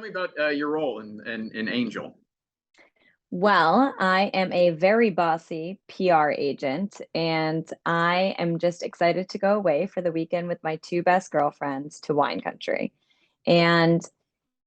me about your role in Angel. Well, I am a very bossy PR agent, and I am just excited to go away for the weekend with my two best girlfriends to wine country. And,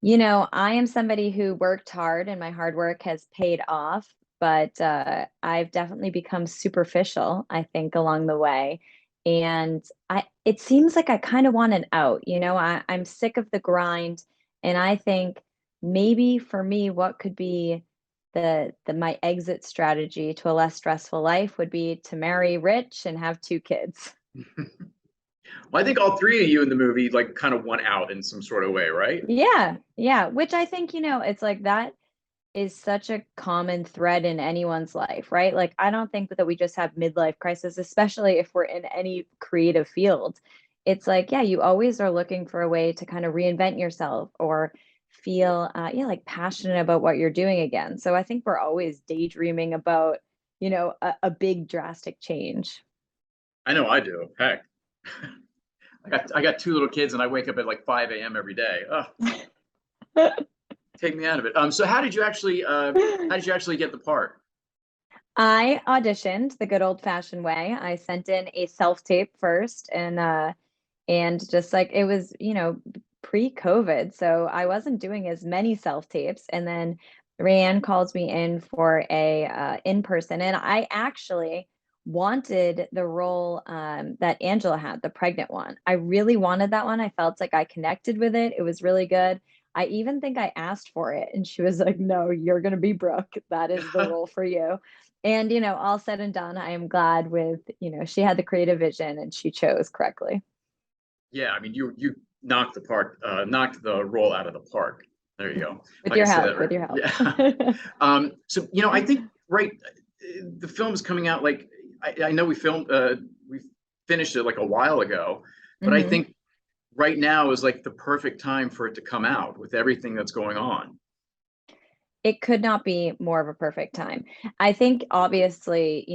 I am somebody who worked hard and my hard work has paid off, but I've definitely become superficial, I think, along the way. And it seems like I kind of want an out, I'm sick of the grind, and I think maybe for me, what could be the my exit strategy to a less stressful life would be to marry rich and have two kids. Well, I think all three of you in the movie like kind of won out in some sort of way, right? Yeah, yeah, which I think, it's like that is such a common thread in anyone's life, right? Like I don't think that we just have midlife crisis, especially if we're in any creative field. It's like, yeah, you always are looking for a way to kind of reinvent yourself or feel yeah, like passionate about what you're doing again. So I think we're always daydreaming about, a big drastic change. I know I do. Heck, I got two little kids and I wake up at like 5 a.m. every day. Ugh, take me out of it. So how did you actually get the part? I auditioned the good old fashioned way. I sent in a self tape first, and just like it was, pre-COVID, so I wasn't doing as many self tapes. And then Raeann calls me in for a in person, and I actually wanted the role that Angela had, the pregnant one. I really wanted that one. I felt like I connected with it. It was really good. I even think I asked for it, and she was like, "No, you're going to be Brooke. That is the role for you." And all said and done, I am glad with, she had the creative vision and she chose correctly. Yeah, I mean you knocked the role out of the park. There you go. With Like I your say help, that right. with your help. Yeah. So I think right, the film's coming out like I know we finished it like a while ago, but I hmm think right now is like the perfect time for it to come out with everything that's going on. It could not be more of a perfect time. I think obviously,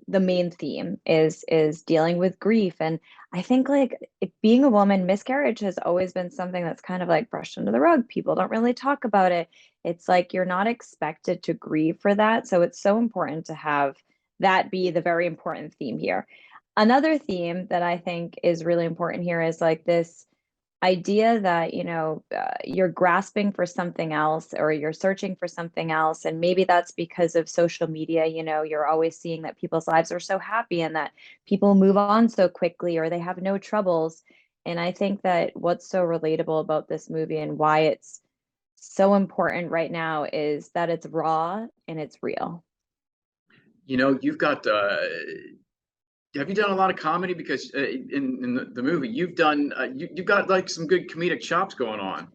the main theme is dealing with grief, and I think like being a woman, miscarriage has always been something that's kind of like brushed under the rug. People don't really talk about it. It's like you're not expected to grieve for that, so it's so important to have that be the very important theme here. Another theme that I think is really important here is like this idea that you're grasping for something else or you're searching for something else, and maybe that's because of social media. You're always seeing that people's lives are so happy and that people move on so quickly or they have no troubles. And I think that what's so relatable about this movie and why it's so important right now is that it's raw and it's real. You've got have you done a lot of comedy? Because in the movie, you've got like some good comedic chops going on.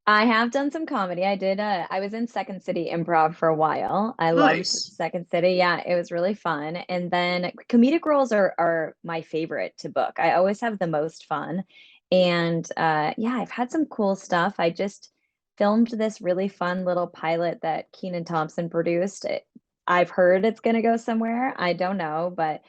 I have done some comedy. I was in Second City Improv for a while. I loved Nice. Second City. Yeah, it was really fun. And then comedic roles are my favorite to book. I always have the most fun. And yeah, I've had some cool stuff. I just filmed this really fun little pilot that Keenan Thompson produced. I've heard it's going to go somewhere. I don't know, but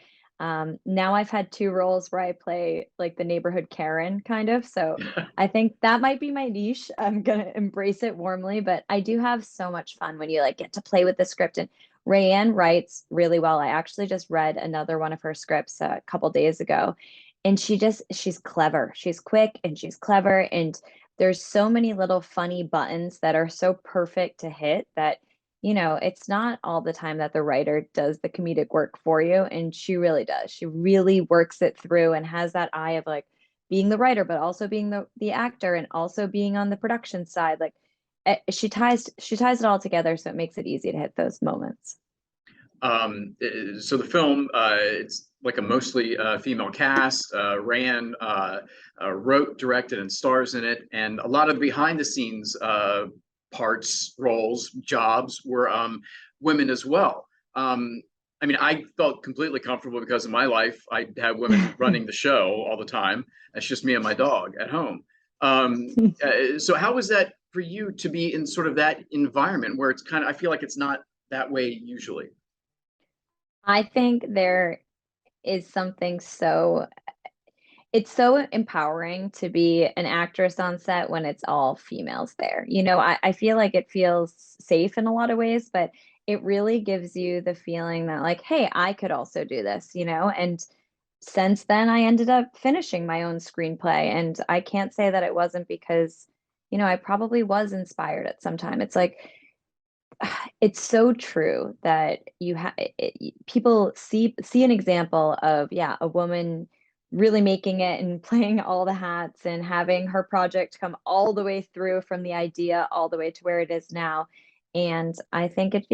now I've had two roles where I play like the neighborhood Karen kind of. So I think that might be my niche. I'm gonna embrace it warmly, but I do have so much fun when you like get to play with the script. And Raeann writes really well. I actually just read another one of her scripts a couple days ago, and she's clever. She's quick and she's clever, and there's so many little funny buttons that are so perfect to hit that it's not all the time that the writer does the comedic work for you, and she really does. She really works it through and has that eye of like being the writer, but also being the actor and also being on the production side. Like she ties it all together, so it makes it easy to hit those moments. So the film, it's like a mostly female cast. Rayanne wrote, directed, and stars in it, and a lot of behind the scenes parts, roles, jobs were women as well. I mean, I felt completely comfortable because in my life, I had women running the show all the time. It's just me and my dog at home. So how was that for you to be in sort of that environment where it's kind of, I feel like it's not that way usually. I think there is something so it's so empowering to be an actress on set when it's all females there. I feel like it feels safe in a lot of ways, but it really gives you the feeling that like, hey, I could also do this. And since then I ended up finishing my own screenplay. And I can't say that it wasn't because I probably was inspired at some time. It's like it's so true that people see an example of, yeah, a woman really making it and playing all the hats and having her project come all the way through from the idea all the way to where it is now. And I think it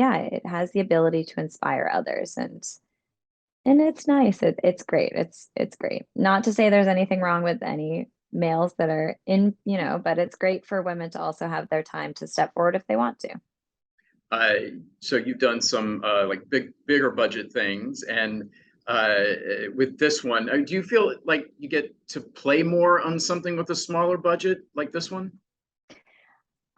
has the ability to inspire others, and it's nice. It's great. It's great. Not to say there's anything wrong with any males that are in, but it's great for women to also have their time to step forward if they want to. Uh, so you've done some like bigger budget things, and with this one, do you feel like you get to play more on something with a smaller budget like this one?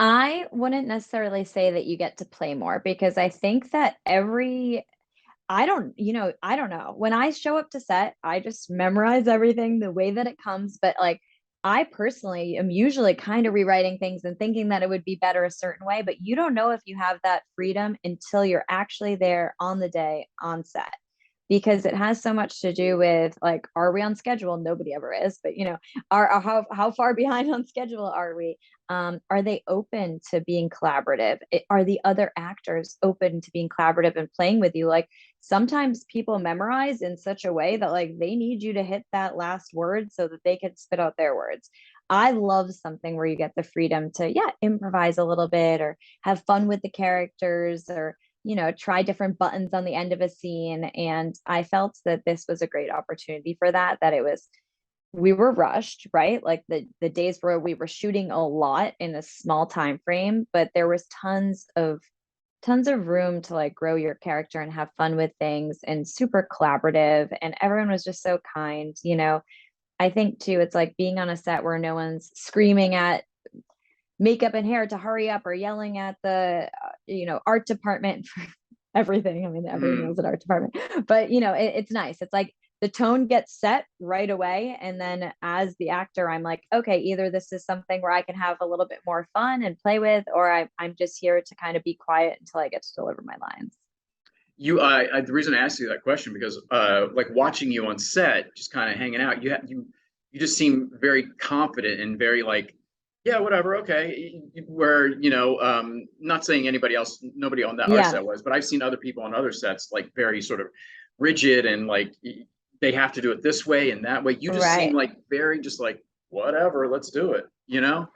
I wouldn't necessarily say that you get to play more because I think that I don't know. When I show up to set, I just memorize everything the way that it comes. But like, I personally am usually kind of rewriting things and thinking that it would be better a certain way. But you don't know if you have that freedom until you're actually there on the day on set, because it has so much to do with like, are we on schedule? Nobody ever is, but how far behind on schedule are we? Are they open to being collaborative? Are the other actors open to being collaborative and playing with you? Like sometimes people memorize in such a way that like they need you to hit that last word so that they can spit out their words. I love something where you get the freedom to, yeah, improvise a little bit or have fun with the characters or try different buttons on the end of a scene. And I felt that this was a great opportunity for that, that we were rushed, right? Like the days where we were shooting a lot in a small time frame, but there was tons of room to like grow your character and have fun with things and super collaborative. And everyone was just so kind. I think too, it's like being on a set where no one's screaming at makeup and hair to hurry up or yelling at the art department for everything. I mean, everyone Hmm. yells at art department, but it's nice. It's like the tone gets set right away, and then as the actor I'm like, okay, either this is something where I can have a little bit more fun and play with, or I'm just here to kind of be quiet until I get to deliver my lines. The reason I asked you that question because, like watching you on set, just kind of hanging out, you just seem very confident and very like, yeah, whatever, okay. Where not saying anybody else, nobody on that our Yeah, set was, but I've seen other people on other sets like very sort of rigid and like they have to do it this way and that way. You just seem right. like very just like whatever, let's do it. Yeah,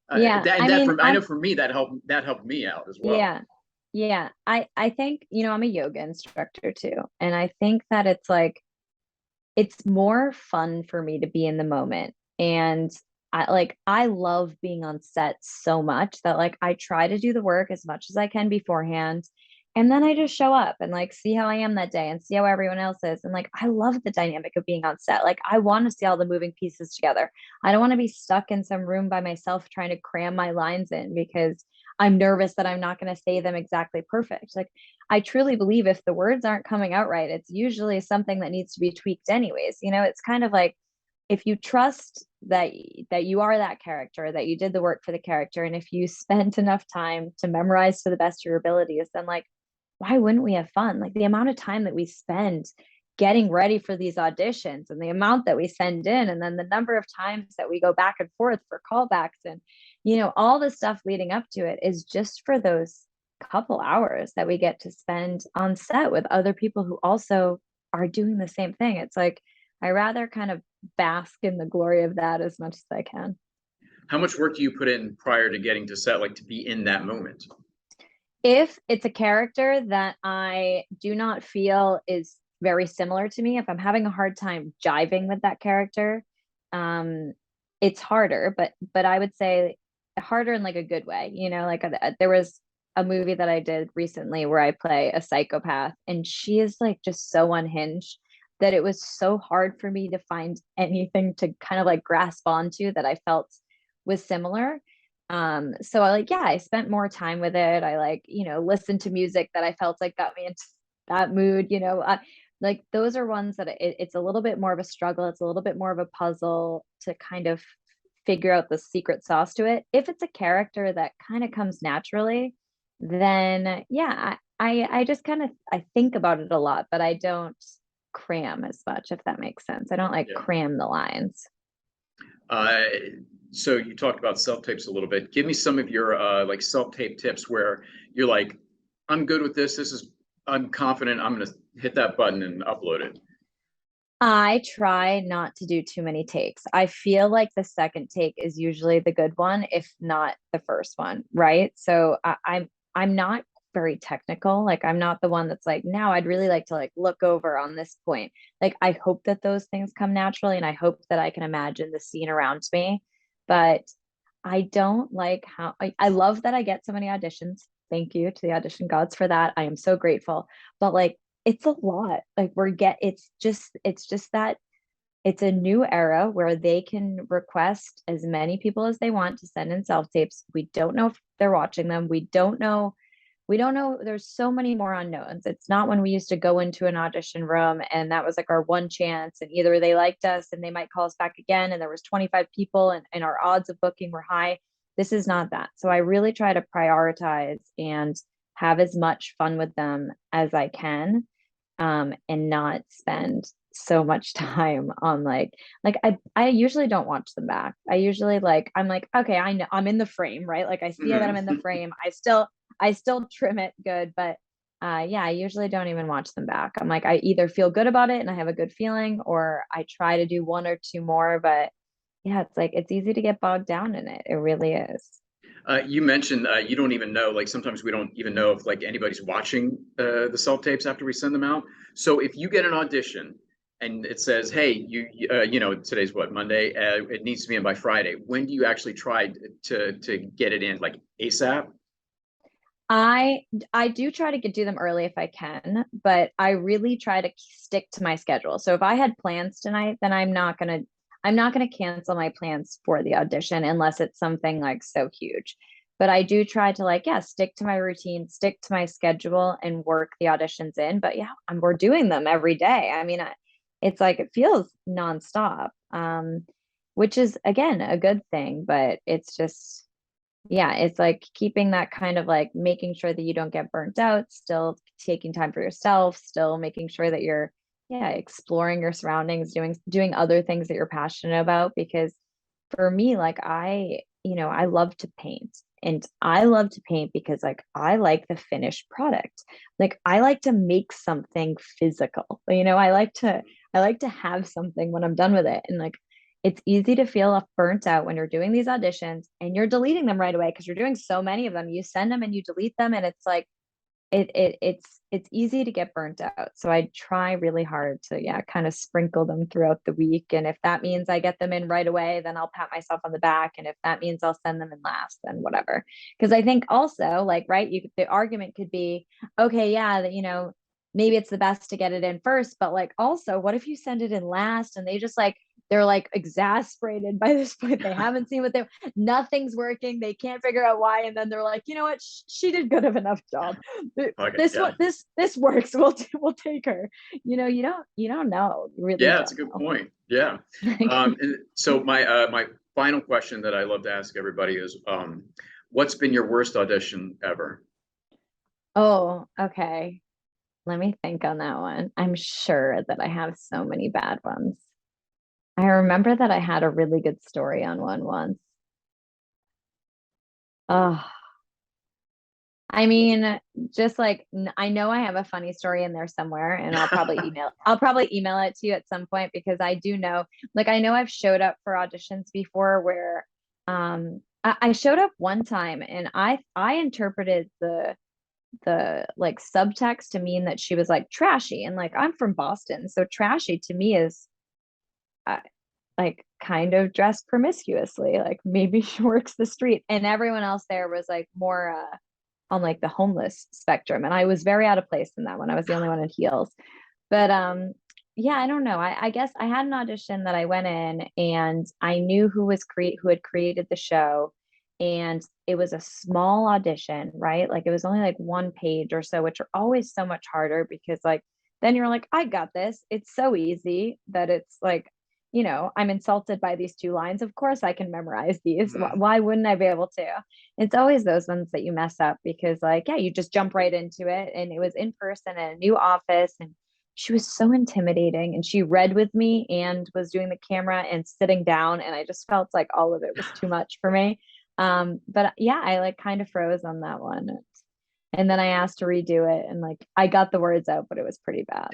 That and I that mean, for I know for me that helped me out as well. yeah, yeah, I think I'm a yoga instructor too, and I think that it's like it's more fun for me to be in the moment. And I love being on set so much that like I try to do the work as much as I can beforehand. And then I just show up and like see how I am that day and see how everyone else is. And like I love the dynamic of being on set. Like I want to see all the moving pieces together. I don't want to be stuck in some room by myself trying to cram my lines in because I'm nervous that I'm not going to say them exactly perfect. Like I truly believe if the words aren't coming out right, it's usually something that needs to be tweaked anyways. It's kind of like if you trust that you are that character, that you did the work for the character, and if you spent enough time to memorize to the best of your abilities, then like why wouldn't we have fun? Like the amount of time that we spend getting ready for these auditions and the amount that we send in and then the number of times that we go back and forth for callbacks and all the stuff leading up to it is just for those couple hours that we get to spend on set with other people who also are doing the same thing. It's like I rather kind of bask in the glory of that as much as I can. How much work do you put in prior to getting to set, like to be in that moment? If it's a character that I do not feel is very similar to me, if I'm having a hard time jiving with that character, um, it's harder, but I would say harder in like a good way. Like there was a movie that I did recently where I play a psychopath, and she is like just so unhinged that it was so hard for me to find anything to kind of like grasp onto that I felt was similar. So I spent more time with it. I listened to music that I felt like got me into that mood. like those are ones that it's a little bit more of a struggle. It's a little bit more of a puzzle to kind of figure out the secret sauce to it. If it's a character that kind of comes naturally, then yeah, I just kind of I think about it a lot, but I don't cram as much, if that makes sense. I don't like Yeah. cram the lines. Uh, so you talked about self-tapes a little bit. Give me some of your like self-tape tips where you're like, I'm good with this. I'm confident. I'm gonna hit that button and upload it. I try not to do too many takes. I feel like the second take is usually the good one, if not the first one, right? So I'm not very technical. Like I'm not the one that's like, now I'd really like to like look over on this point. Like I hope that those things come naturally and I hope that I can imagine the scene around me. But I don't like how I love that I get so many auditions. Thank you to the audition gods for that. I am so grateful. But like it's a lot. Like it's just that it's a new era where they can request as many people as they want to send in self tapes. We don't know if they're watching them. We don't know. There's so many more unknowns. It's not when we used to go into an audition room and that was like our one chance, and either they liked us and they might call us back again, and there was 25 people and our odds of booking were high. This is not that. So I really try to prioritize and have as much fun with them as I can, and not spend so much time on like I usually don't watch them back. I usually like I'm like, okay, I know I'm in the frame, right? Like I see that I'm in the Mhm. frame. I still trim it good, but yeah, I usually don't even watch them back. I'm like I either feel good about it and I have a good feeling, or I try to do one or two more, but yeah, it's like it's easy to get bogged down in it. It really is. You mentioned you don't even know, like sometimes we don't even know if like anybody's watching the self tapes after we send them out. So if you get an audition and it says, hey, you know, today's what, Monday, it needs to be in by Friday. When do you actually try to get it in, like ASAP? I I do try to do them early if I can, but I really try to stick to my schedule. So if I had plans tonight, then I'm not gonna cancel my plans for the audition unless it's something like so huge. But I do try to like, yeah, stick to my routine, stick to my schedule and work the auditions in. But yeah, we're doing them every day. I mean, it's like it feels nonstop, which is again a good thing, but it's just yeah, it's like keeping that kind of like making sure that you don't get burnt out, still taking time for yourself, still making sure that you're, yeah, exploring your surroundings, doing other things that you're passionate about. Because for me, like I love to paint. And I love to paint because like I like the finished product. Like I like to make something physical. I like to have something when I'm done with it. And like it's easy to feel burnt out when you're doing these auditions and you're deleting them right away because you're doing so many of them. You send them and you delete them, and it's like it's easy to get burnt out. So I try really hard to yeah, kind of sprinkle them throughout the week. And if that means I get them in right away, then I'll pat myself on the back. And if that means I'll send them in last, then whatever. Because I think also like right, the argument could be, okay, yeah, that maybe it's the best to get it in first, but like also, what if you send it in last and they just like they're like exasperated by this point. They haven't seen what they nothing's working. They can't figure out why. And then they're like, you know what? She did good of enough job. Okay, This yeah, one, this works. We'll take her. You don't know. You really yeah, that's a don't good know. point. Yeah. And so my final question that I love to ask everybody is, what's been your worst audition ever? Oh, okay. Let me think on that one. I'm sure that I have so many bad ones. I remember that I had a really good story on one once. Oh, I mean, just like I know I have a funny story in there somewhere, and I'll probably email it to you at some point because I do know, like I know I've showed up for auditions before where I showed up one time and I interpreted the like subtext to mean that she was like trashy, and like I'm from Boston, so trashy to me is uh, like kind of dressed promiscuously, like maybe she works the street, and everyone else there was like more on like the homeless spectrum. And I was very out of place in that one. I was the only one in heels. But yeah, I don't know. I guess I had an audition that I went in and I knew who had created the show. And it was a small audition, right? Like it was only like one page or so, which are always so much harder because like then you're like, I got this. It's so easy that it's like, I'm insulted by these 2 lines. Of course I can memorize these. Mhm. Why wouldn't I be able to? It's always those ones that you mess up because, like, yeah, you just jump right into it. And it was in person in a new office. And she was so intimidating. And she read with me and was doing the camera and sitting down. And I just felt like all of it was too much for me. But yeah, I like kind of froze on that one. And then I asked to redo it, and like I got the words out, but it was pretty bad.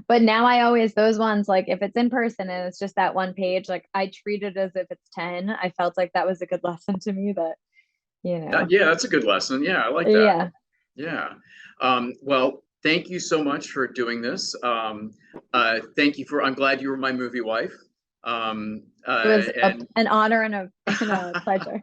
But now I always, those ones, like if it's in person and it's just that one page, like I treat it as if it's 10. I felt like that was a good lesson to me that, Yeah, that's a good lesson. Yeah, I like that. yeah, Yeah. Well, thank you so much for doing this. Thank you for, I'm glad you were my movie wife. it was And an honor and a pleasure.